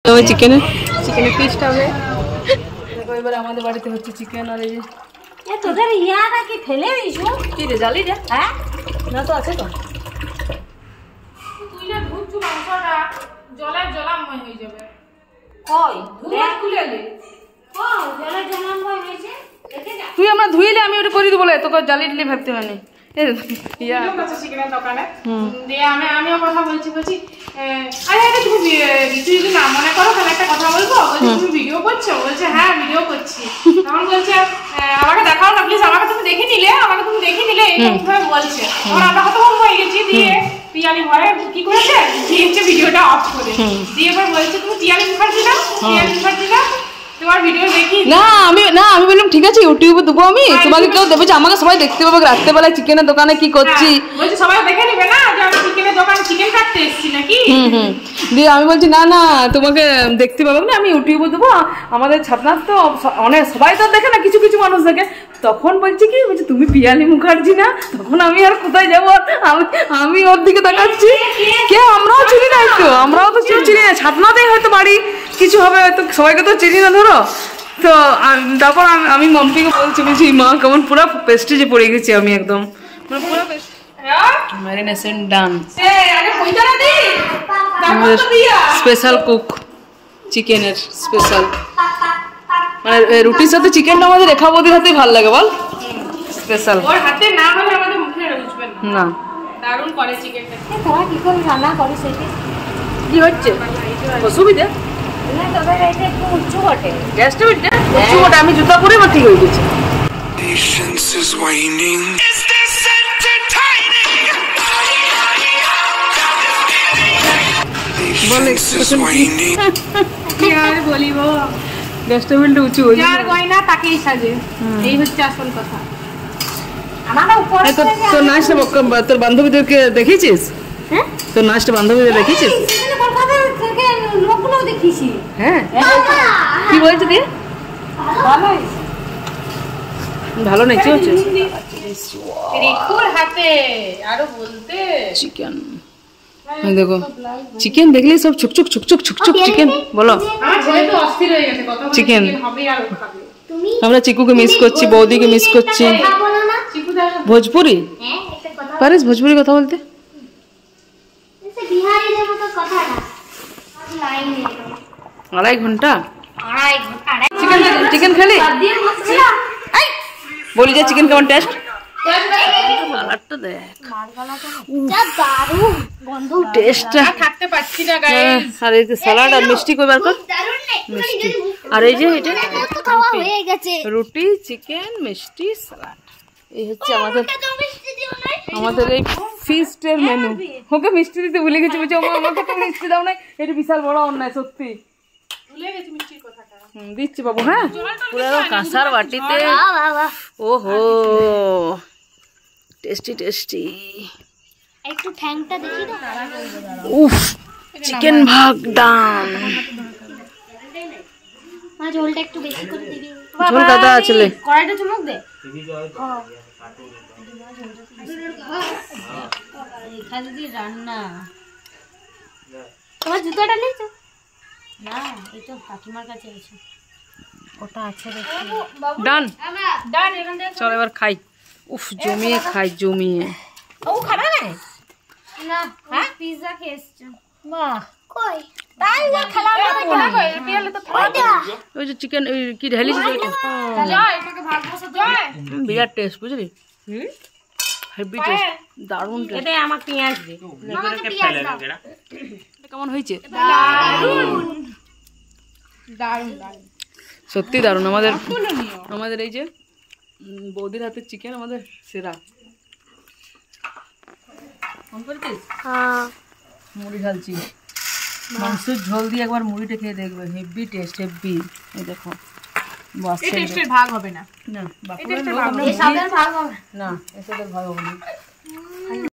Chicken পিসটা হবে। দেখো এবার আমাদের বাড়িতে হচ্ছে চিকেন। আর এই যে তোদের ইয়াটা কি ফেলে দিছো? কি রে জালি রে? হ্যাঁ না তো আছে তো। তুই না ধুচ্ছু মাংসটা জলে জলাময় হয়ে যাবে। কই দেখ খুলে নে। কই জলে জলাময় হয়েছে? দেখে যা। তুই আমরা ধুইলে আমি ওটা করে দিব বলে তোকে জালি দিলে ভাবতে মানে ইয়া চিকেনের দোকানে দিয়ে আমিও কথা বলছি আরে আরে তুমি কিছু যদি না মনে করো তাহলে একটা কথা বলবো। বলছি তুমি ভিডিও করছো? বলছে হ্যাঁ ভিডিও করছি। তখন বলছে আমাকে দেখাও না প্লিজ, আমাকে তুমি দেখে নিলে এইভাবে বলছে। তখন আমরা কত হয়ে গেছি। দিয়ে পিয়ালি ঘরে কি করেছে দিয়ে হচ্ছে ভিডিওটা অফ করে দিয়ে এবার বলছে তুমি টিয়ালি মুখার্জি না তোমার ভিডিও দেখি না আমি বললাম ঠিক আছে ইউটিউবে দেবো আমি, তোমাকে কেউ দেবে যে আমাকে সবাই দেখতে পাবে রাত্রেবেলায় চিকেনের দোকানে কি করছি। বলছে সবাই দেখে নেবে না যে আমি চিকেনের দোকানে চিকেন কাটতে এসেছি নাকি। দিয়ে আমি বলছি না না তোমাকে দেখতে পাবে না, আমি ইউটিউবে দেবো। আমাদের ছাত্রার তো অনেক সবাই তো দেখে না, কিছু কিছু মানুষ দেখে। তখন বলছি কি বলছি তুমি পিয়ালি মুখার্জি না? তখন আমি আর কোথায় যাবো, আমি ওর দিকে তাকাচ্ছি। কে আমরাও চিনি না, তো আমরাও তো চিনি না, ছাতনাতেই হয়তো বাড়ি কিছু হবে হয়তো, সবাইকে তো চিনি না ধরো। তো তারপর আমি মাম্পিকে বলছি মা কেমন পুরো পেস্টেজে পড়ে গেছি আমি একদম, মানে পুরো ম্যারিনেশন ডান। স্পেশাল কুক চিকেনের স্পেশাল, মানে রুটির সাথে চিকেনটা আমাদের রেখা বৌদির হাতেই ভালো লাগে বল। স্পেশাল ওর হাতে না হলে আমাদের মুখে রুচবে না। দারুণ করে চিকেনটা। তোরা কি করে রান্না করিস এটা? কি হচ্ছে অসুবিধা? না তবে এটা একটু উঁচু বটে। গ্যাসটা উঠে উঁচু বটে, আমি জুতা পরে আমার ঠিক হয়ে গেছে। Patience is waning. Is this entertaining? Patience is waning. কি আর বলিব, গ্যাসটা বিলটা উঁচু হয়ে যার গয়না তাকেই সাজে, এই হচ্ছে আসল কথা। আমাদের উপরে তোর নাচটা তোর বান্ধবীদেরকে দেখেছিস? হ্যাঁ তোর নাচটা বান্ধবীদের দেখেছিস? সেখানে কলকাতা থেকে লোকগুলো দেখিছি। হ্যাঁ কি বলছে দিয়ে ভালো ভালো নেচে হচ্ছে রিকুর হাতে আরো বলতে চিকেন। দেখো চিকেন দেখলেই সব ছুকছুক ছুকছুক ছুকছুক চিকেন বলো। আমার ছেলে তো অস্থির হয়ে গেছে, কত চিকেন হবে আর খাবে। তুমি আমরা চিকুকে মিস করছি, বৌদিকে মিস করছি। বলো না। চিকু দাও ভোজপুরি হ্যাঁ একটা কথা পারিস ভোজপুরি কথা বলতে? সে বিহারিদের মতো কথা না। লাইন নেই। 2.5 ঘন্টা আড়াই ঘন্টা চিকেন খেলি দিয়ে বসছে না। এই বলি যে চিকেন কেমন টেস্ট? কালারটা দেখ যা দারুণ গন্ধ টেস্টটা থাকতে পারছি না গাইস। আর এই যে স্যালাড আর মিষ্টি কই বার কর দারুণ নেই। মিষ্টি। আর এই যে এটা কত খাওয়া হয়ে গেছে। রুটি চিকেন মিষ্টি স্যালাড, এই হচ্ছে আমাদের আমাদের এই ফিস্টের মেনু। ওকে মিষ্টি দিতে ভুলে গেছি, বলছি আমাকে তো মিষ্টি দাও না, এটা বিশাল বড় অন্যায় সত্যি। ভুলে গেছি মিষ্টির কথাটা। দিচ্ছি বাবু। হ্যাঁ পুরো কাঁসার বাটিতে। বাবা ওহো টেস্টি টেস্টি। একটু ঠ্যাংটা দেখি তো। উফ চিকেন ভাগ ডান। মা ঝোলটা একটু বেশি করে দিবি। ঝোল কাদা আছে কড়াইটা চুমুক দে। এখানে দিয়ে রান্না। তোমার জুতোটা নিয়েছো? না এটা কাকিমার কাছে আছে। ওটা আছে দেখি। ডান ডান এখান থেকে চল এবার খাই। উফ জমিয়ে খাই জমিয়ে। ও খাবে না? না হ্যাঁ পিজ্জা খেয়ে এসছো। বাহ কই তাই না খেলা হবে পিয়ালে তো ওই যে চিকেন কি ঢেলিছিস ওইটা জয় এটাকে ভাগ বসে জয়। বিরাট টেস্ট বুঝলি? হেভি টেস্ট, দারুণ টেস্ট। এটা আমার পেঁয়াজ দে। আমাকে পেঁয়াজ দাও। কেমন হয়েছে? দারুণ দারুণ দারুণ সত্যি দারুণ। আমাদের এই যে বৌদির হাতের চিকেন আমাদের সেরা। হ্যাঁ মুড়ি ঢালছি, মাংসের ঝোল দিয়ে একবার মুড়িটা খেয়ে দেখবে, হেভি টেস্ট হেভি। এই দেখো এই টেস্টের ভাগ হবে না। না এই টেস্টের ভাগ হবে না, না। না এসবের ভাগ হবে না।